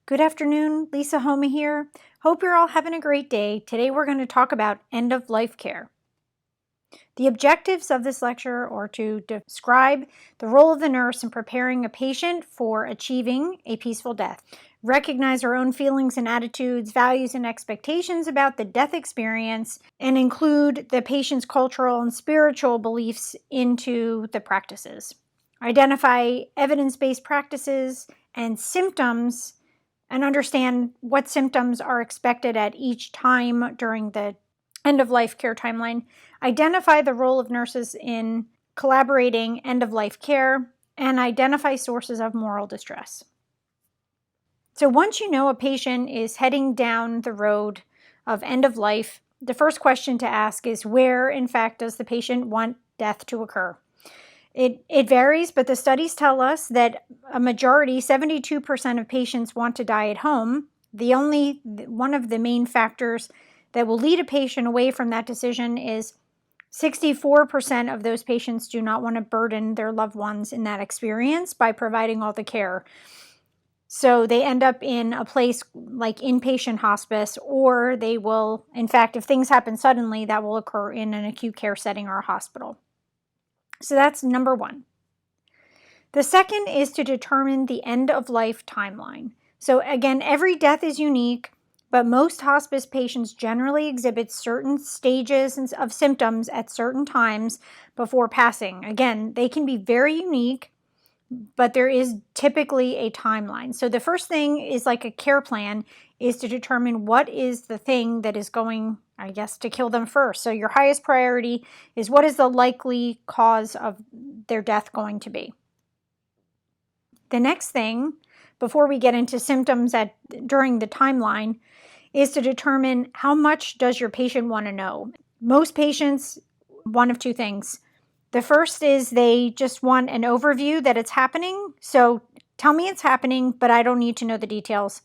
Good afternoon, Lisa Homa here. Hope you're all having a great day. Today we're going to talk about end-of-life care. The objectives of this lecture are to describe the role of the nurse in preparing a patient for achieving a peaceful death, recognize our own feelings and attitudes, values and expectations about the death experience, and include the patient's cultural and spiritual beliefs into the practices. Identify evidence-based practices and symptoms and understand what symptoms are expected at each time during the end-of-life care timeline. Identify the role of nurses in collaborating end-of-life care, and identify sources of moral distress. So once you know a patient is heading down the road of end-of-life, the first question to ask is where, in fact, does the patient want death to occur? It varies, but the studies tell us that a majority, 72% of patients want to die at home. One of the main factors that will lead a patient away from that decision is 64% of those patients do not want to burden their loved ones in that experience by providing all the care. So they end up in a place like inpatient hospice, or they will, in fact, if things happen suddenly, that will occur in an acute care setting or a hospital. So that's number one. The second is to determine the end-of-life timeline. So again, every death is unique, but most hospice patients generally exhibit certain stages of symptoms at certain times before passing. Again, they can be very unique, but there is typically a timeline. So the first thing is like a care plan is to determine what is the thing that is going, I guess, to kill them first. So your highest priority is what is the likely cause of their death going to be. The next thing, before we get into symptoms during the timeline, is to determine how much does your patient want to know. Most patients, one of two things. The first is they just want an overview that it's happening. So tell me it's happening, but I don't need to know the details.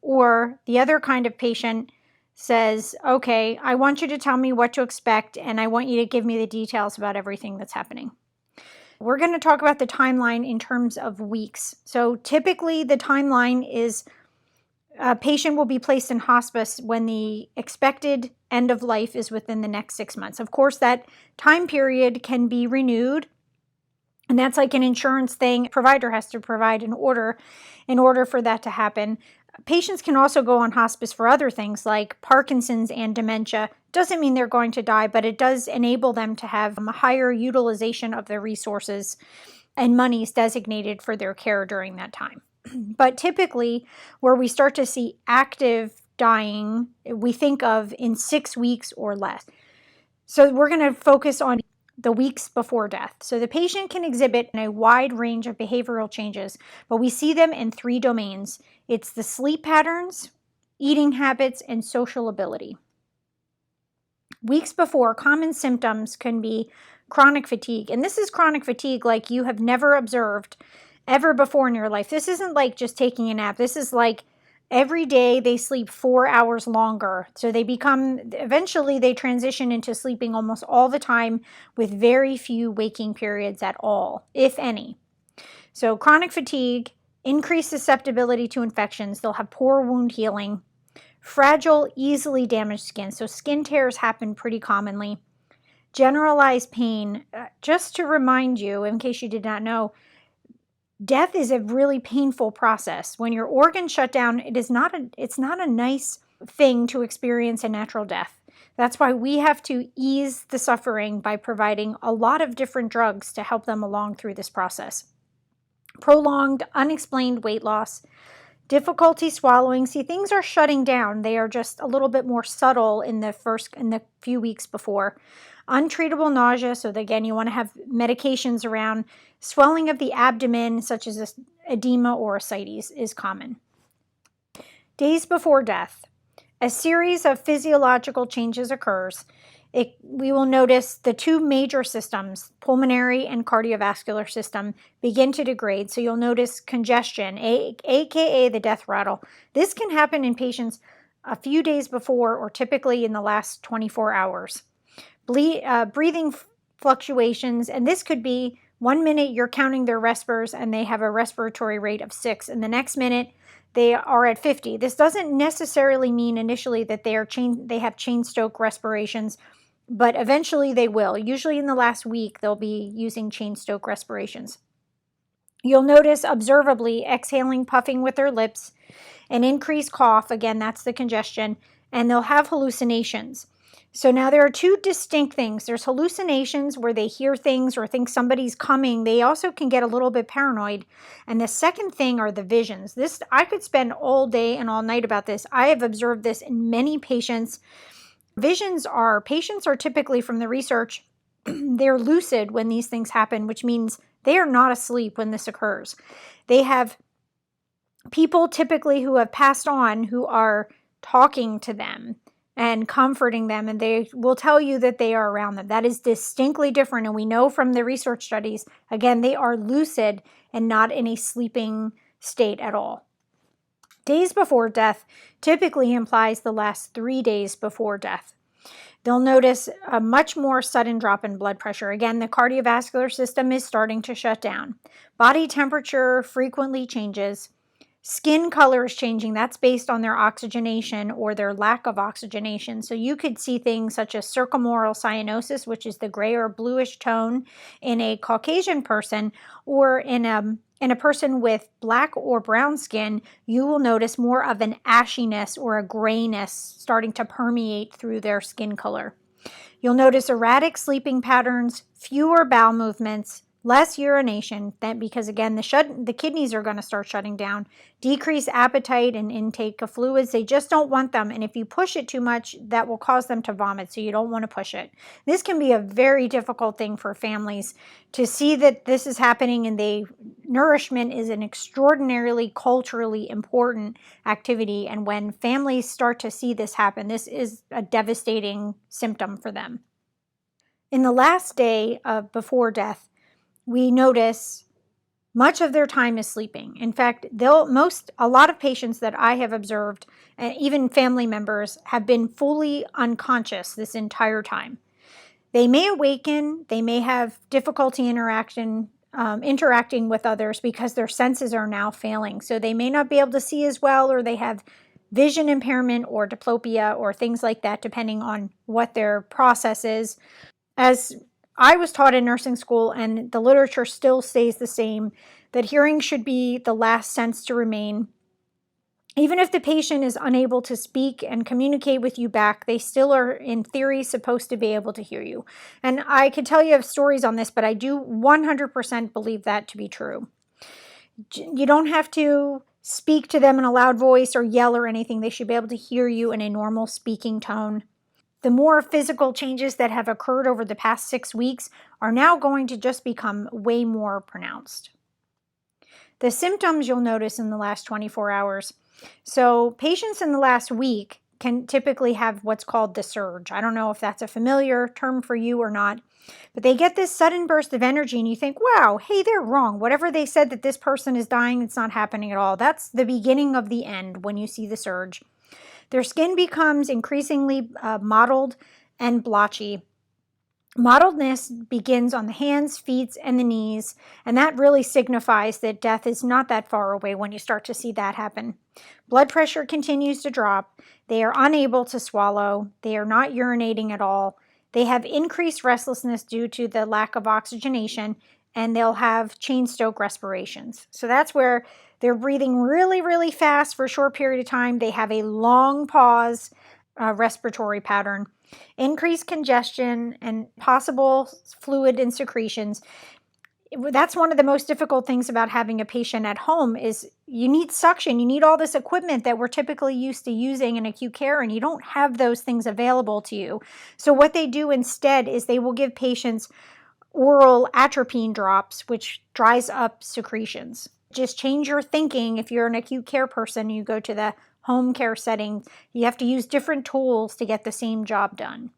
Or the other kind of patient says, okay, I want you to tell me what to expect, and I want you to give me the details about everything that's happening. We're going to talk about the timeline in terms of weeks. So typically the timeline is a patient will be placed in hospice when the expected end of life is within the next 6 months. Of course, that time period can be renewed, and that's like an insurance thing. Provider has to provide an order in order for that to happen. Patients can also go on hospice for other things like Parkinson's and dementia. Doesn't mean they're going to die, but it does enable them to have a higher utilization of their resources and monies designated for their care during that time. But typically, where we start to see active dying, we think of in 6 weeks or less. So we're going to focus on the weeks before death. So the patient can exhibit a wide range of behavioral changes, but we see them in 3 domains. It's the sleep patterns, eating habits, and social ability. Weeks before, common symptoms can be chronic fatigue. And this is chronic fatigue like you have never observed ever before in your life. This isn't like just taking a nap. This is like every day they sleep 4 hours longer. So eventually they transition into sleeping almost all the time with very few waking periods at all, if any. So chronic fatigue, increased susceptibility to infections. They'll have poor wound healing, fragile, easily damaged skin. So skin tears happen pretty commonly. Generalized pain. Just to remind you, in case you did not know, death is a really painful process. When your organs shut down, it's not a nice thing to experience a natural death. That's why we have to ease the suffering by providing a lot of different drugs to help them along through this process. Prolonged, unexplained weight loss, difficulty swallowing. See, things are shutting down. They are just a little bit more subtle in the few weeks before. Untreatable nausea, so again, you want to have medications around. Swelling of the abdomen, such as edema or ascites, is common. Days before death, a series of physiological changes occurs. We will notice the 2 major systems, pulmonary and cardiovascular system, begin to degrade. So you'll notice congestion, aka the death rattle. This can happen in patients a few days before or typically in the last 24 hours. Breathing fluctuations, and this could be 1 minute you're counting their respires and they have a respiratory rate of 6, and the next minute they are at 50. This doesn't necessarily mean initially that they have chain-stoked respirations, but eventually they will. Usually in the last week, they'll be using chain-stoked respirations. You'll notice observably exhaling, puffing with their lips, an increased cough. Again, that's the congestion, and they'll have hallucinations. So now there are two distinct things. There's hallucinations where they hear things or think somebody's coming. They also can get a little bit paranoid. And the second thing are the visions. This, I could spend all day and all night about this. I have observed this in many patients. Patients are typically, from the research, they're lucid when these things happen, which means they are not asleep when this occurs. They have people typically who have passed on who are talking to them and comforting them, and they will tell you that they are around them. That is distinctly different, and we know from the research studies, again, they are lucid and not in a sleeping state at all. Days before death typically implies the last 3 days before death. They'll notice a much more sudden drop in blood pressure. Again, the cardiovascular system is starting to shut down. Body temperature frequently changes. Skin color is changing. That's based on their oxygenation or their lack of oxygenation. So you could see things such as circumaural cyanosis, which is the gray or bluish tone in a Caucasian person, or in a person with black or brown skin, you will notice more of an ashiness or a grayness starting to permeate through their skin color. You'll notice erratic sleeping patterns, fewer bowel movements, less urination, because again, the kidneys are going to start shutting down, decreased appetite and intake of fluids. They just don't want them. And if you push it too much, that will cause them to vomit. So you don't want to push it. This can be a very difficult thing for families to see that this is happening, and nourishment is an extraordinarily culturally important activity. And when families start to see this happen, this is a devastating symptom for them. In the last day before death, we notice much of their time is sleeping. In fact, a lot of patients that I have observed, and even family members, have been fully unconscious this entire time. They may awaken, they may have difficulty interacting with others because their senses are now failing. So they may not be able to see as well, or they have vision impairment or diplopia or things like that, depending on what their process is. As I was taught in nursing school, and the literature still stays the same, that hearing should be the last sense to remain. Even if the patient is unable to speak and communicate with you back, they still are, in theory, supposed to be able to hear you. And I could tell you stories on this, but I do 100% believe that to be true. You don't have to speak to them in a loud voice or yell or anything. They should be able to hear you in a normal speaking tone. The more physical changes that have occurred over the past 6 weeks are now going to just become way more pronounced. The symptoms you'll notice in the last 24 hours. So patients in the last week can typically have what's called the surge. I don't know if that's a familiar term for you or not, but they get this sudden burst of energy and you think, wow, hey, they're wrong. Whatever they said that this person is dying, it's not happening at all. That's the beginning of the end when you see the surge. Their skin becomes increasingly mottled and blotchy. Mottledness begins on the hands, feet, and the knees, and that really signifies that death is not that far away when you start to see that happen. Blood pressure continues to drop. They are unable to swallow. They are not urinating at all. They have increased restlessness due to the lack of oxygenation, and they'll have chain-stoked respirations. So that's where they're breathing really, really fast for a short period of time. They have a long pause respiratory pattern, increased congestion, and possible fluid and secretions. That's one of the most difficult things about having a patient at home is you need suction. You need all this equipment that we're typically used to using in acute care, and you don't have those things available to you. So what they do instead is they will give patients oral atropine drops, which dries up secretions. Just change your thinking. If you're an acute care person, you go to the home care setting, you have to use different tools to get the same job done.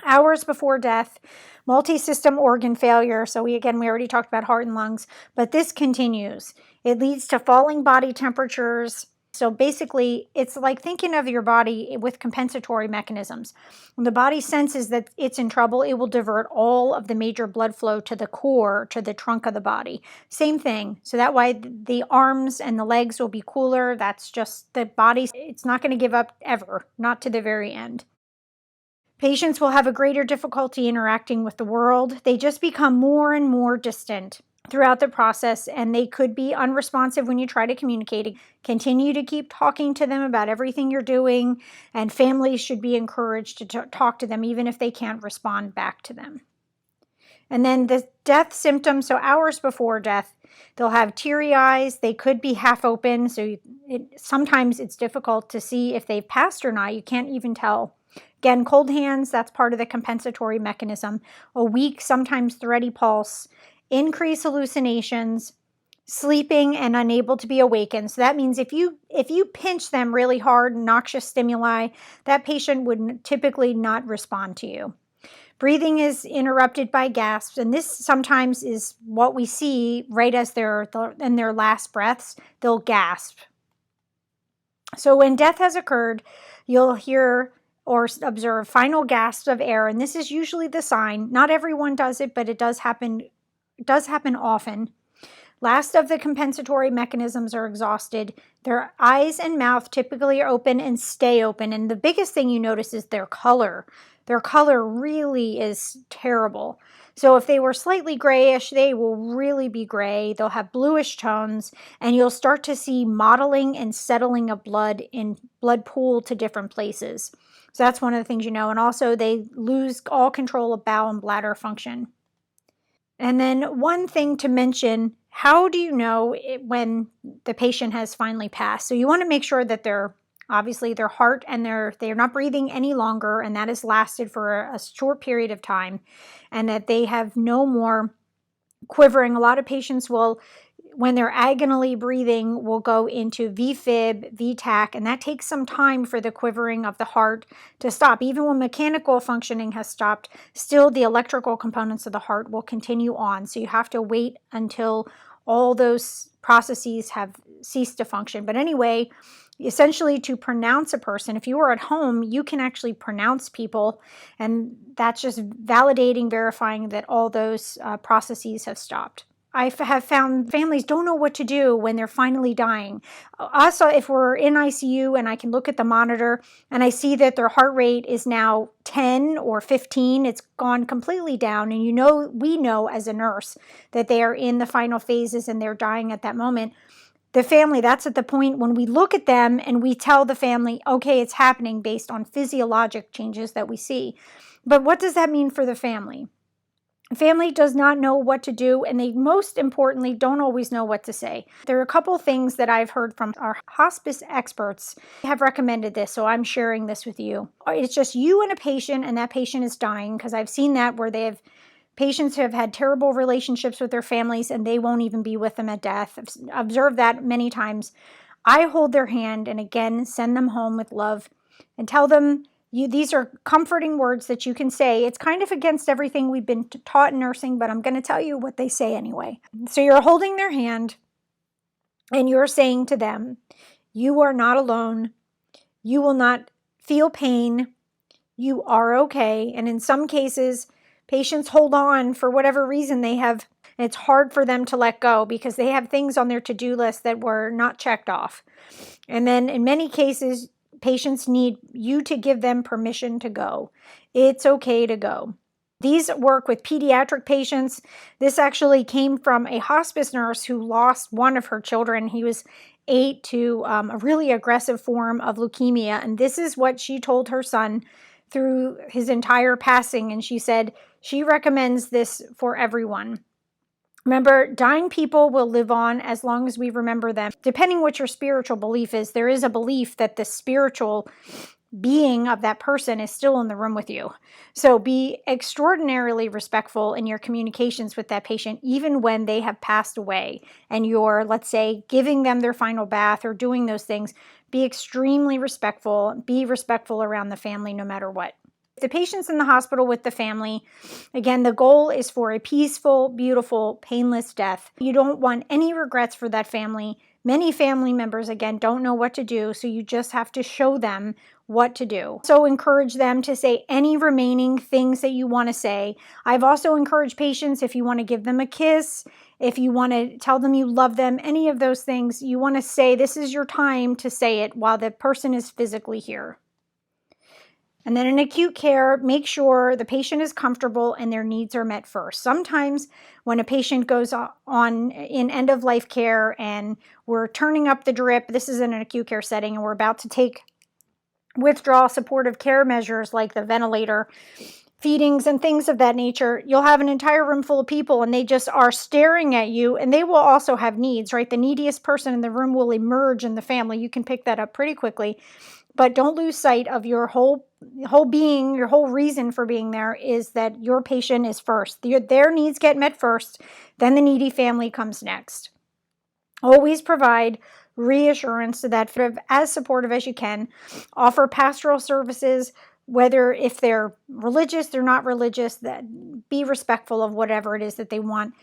Hours before death, multi-system organ failure. So we already talked about heart and lungs, but this continues. It leads to falling body temperatures, So basically, it's like thinking of your body with compensatory mechanisms. When the body senses that it's in trouble, it will divert all of the major blood flow to the core, to the trunk of the body. Same thing. So that way the arms and the legs will be cooler. That's just the body. It's not going to give up ever, not to the very end. Patients will have a greater difficulty interacting with the world. They just become more and more distant throughout the process, and they could be unresponsive when you try to communicate. Continue to keep talking to them about everything you're doing, and families should be encouraged to talk to them even if they can't respond back to them. And then the death symptoms, so hours before death, they'll have teary eyes. They could be half open, so sometimes it's difficult to see if they've passed or not. You can't even tell. Again, cold hands, that's part of the compensatory mechanism. A weak, sometimes thready pulse, increased hallucinations, sleeping and unable to be awakened. So that means if you pinch them really hard, noxious stimuli, that patient would typically not respond to you. Breathing is interrupted by gasps, and this sometimes is what we see right as they're in their last breaths. They'll gasp. So when death has occurred, you'll hear or observe final gasps of air, and this is usually the sign. Not everyone does it, but it does happen often. Last of the compensatory mechanisms are exhausted. Their eyes and mouth typically are open and stay open, and the biggest thing you notice is their color. Their color really is terrible. So if they were slightly grayish, they will really be gray. They'll have bluish tones, and you'll start to see mottling and settling of blood in blood pool to different places. So that's one of the things you know. And also they lose all control of bowel and bladder function. And then one thing to mention, how do you know when the patient has finally passed? So you want to make sure that obviously their heart and they're not breathing any longer, and that has lasted for a short period of time, and that they have no more quivering. A lot of patients will, when they're agonally breathing, will go into VFib, VTAC, and that takes some time for the quivering of the heart to stop. Even when mechanical functioning has stopped, still the electrical components of the heart will continue on. So you have to wait until all those processes have ceased to function. But anyway, essentially to pronounce a person, if you are at home, you can actually pronounce people, and that's just validating, verifying that all those processes have stopped. I have found families don't know what to do when they're finally dying. Also, if we're in ICU and I can look at the monitor and I see that their heart rate is now 10 or 15, it's gone completely down, and we know as a nurse that they are in the final phases and they're dying at that moment. The family, that's at the point when we look at them and we tell the family, okay, it's happening based on physiologic changes that we see. But what does that mean for the family? The family does not know what to do, and they most importantly don't always know what to say. There are a couple things that I've heard from our hospice experts have recommended this, so I'm sharing this with you. It's just you and a patient, and that patient is dying, because I've seen that where they have patients who have had terrible relationships with their families and they won't even be with them at death. I've observed that many times. I hold their hand and again send them home with love and tell them, these are comforting words that you can say. It's kind of against everything we've been taught in nursing, but I'm going to tell you what they say anyway. So you're holding their hand and you're saying to them, you are not alone. You will not feel pain. You are okay. And in some cases, patients hold on for whatever reason they have. It's hard for them to let go because they have things on their to-do list that were not checked off. And then in many cases, patients need you to give them permission to go. It's okay to go. These work with pediatric patients. This actually came from a hospice nurse who lost one of her children. He was 8 to a really aggressive form of leukemia. And this is what she told her son through his entire passing. And she said she recommends this for everyone. Remember, dying people will live on as long as we remember them. Depending what your spiritual belief is, there is a belief that the spiritual being of that person is still in the room with you. So be extraordinarily respectful in your communications with that patient, even when they have passed away and you're, let's say, giving them their final bath or doing those things. Be extremely respectful. Be respectful around the family no matter what. If the patient's in the hospital with the family, again, the goal is for a peaceful, beautiful, painless death. You don't want any regrets for that family. Many family members, again, don't know what to do, so you just have to show them what to do. So encourage them to say any remaining things that you want to say. I've also encouraged patients, if you want to give them a kiss, if you want to tell them you love them, any of those things, you want to say this is your time to say it while the person is physically here. And then in acute care, make sure the patient is comfortable and their needs are met first. Sometimes when a patient goes on in end-of-life care and we're turning up the drip, this is in an acute care setting, and we're about to take withdrawal supportive care measures like the ventilator, feedings, and things of that nature, you'll have an entire room full of people and they just are staring at you, and they will also have needs, right? The neediest person in the room will emerge in the family. You can pick that up pretty quickly. But don't lose sight of your whole being, your whole reason for being there is that your patient is first. Their needs get met first, then the needy family comes next. Always provide reassurance so that as supportive as you can. Offer pastoral services, whether if they're religious, they're not religious, that be respectful of whatever it is that they want.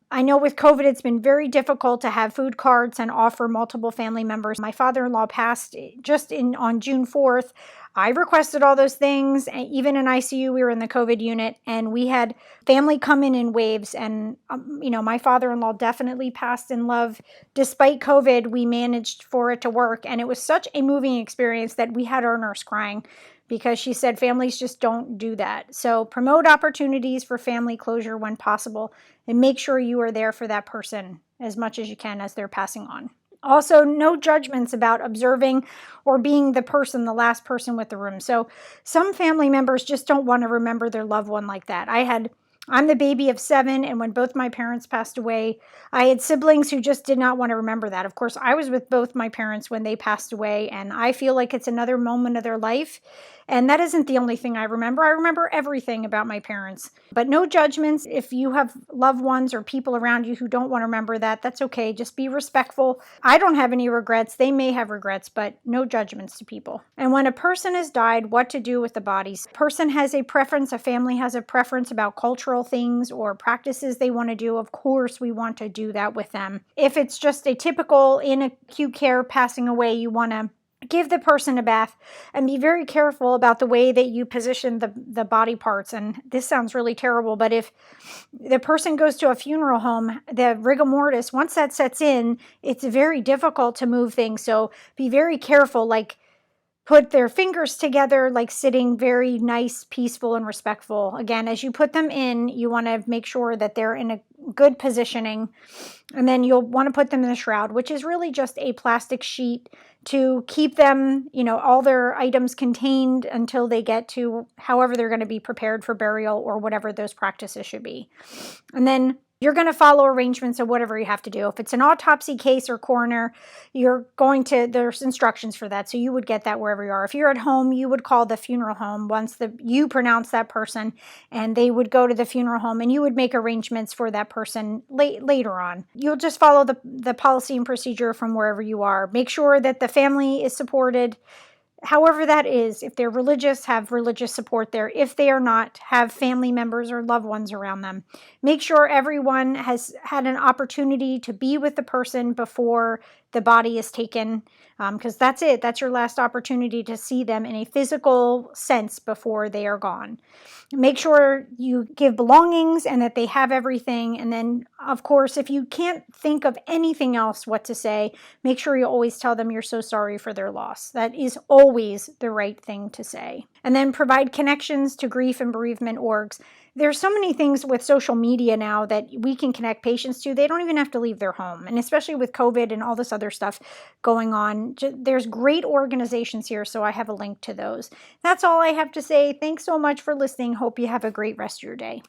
I know with COVID, it's been very difficult to have food carts and offer multiple family members. My father-in-law passed just on June 4th. I requested all those things. And even in ICU, we were in the COVID unit, and we had family come in waves. And, my father-in-law definitely passed in love. Despite COVID, we managed for it to work. And it was such a moving experience that we had our nurse crying, because she said families just don't do that. So promote opportunities for family closure when possible, and make sure you are there for that person as much as you can as they're passing on. Also, no judgments about observing or being the last person with the room. So some family members just don't want to remember their loved one like that. I'm the baby of 7, and when both my parents passed away, I had siblings who just did not want to remember that. Of course, I was with both my parents when they passed away, and I feel like it's another moment of their life. And that isn't the only thing I remember. I remember everything about my parents. But no judgments. If you have loved ones or people around you who don't want to remember that, that's okay. Just be respectful. I don't have any regrets. They may have regrets, but no judgments to people. And when a person has died, what to do with the bodies. A person has a preference, a family has a preference about cultural things or practices they want to do. Of course, we want to do that with them. If it's just a typical in acute care passing away, you want to give the person a bath and be very careful about the way that you position the body parts. And this sounds really terrible, but if the person goes to a funeral home, the rigor mortis, once that sets in, it's very difficult to move things. So be very careful, like put their fingers together, like sitting very nice, peaceful, and respectful. Again, as you put them in, you want to make sure that they're in a good positioning. And then you'll want to put them in the shroud, which is really just a plastic sheet to keep them, all their items contained until they get to however they're going to be prepared for burial or whatever those practices should be. And then you're going to follow arrangements of whatever you have to do. If it's an autopsy case or coroner, there's instructions for that. So you would get that wherever you are. If you're at home, you would call the funeral home once you pronounce that person, and they would go to the funeral home and you would make arrangements for that person later on. You'll just follow the policy and procedure from wherever you are. Make sure that the family is supported. However that is, if they're religious, have religious support there. If they are not, have family members or loved ones around them. Make sure everyone has had an opportunity to be with the person before the body is taken, because that's it. That's your last opportunity to see them in a physical sense before they are gone. Make sure you give belongings and that they have everything. And then, of course, if you can't think of anything else what to say, make sure you always tell them you're so sorry for their loss. That is always the right thing to say. And then provide connections to grief and bereavement orgs. There's so many things with social media now that we can connect patients to. They don't even have to leave their home. And especially with COVID and all this other stuff going on, there's great organizations here, so I have a link to those. That's all I have to say. Thanks so much for listening. Hope you have a great rest of your day.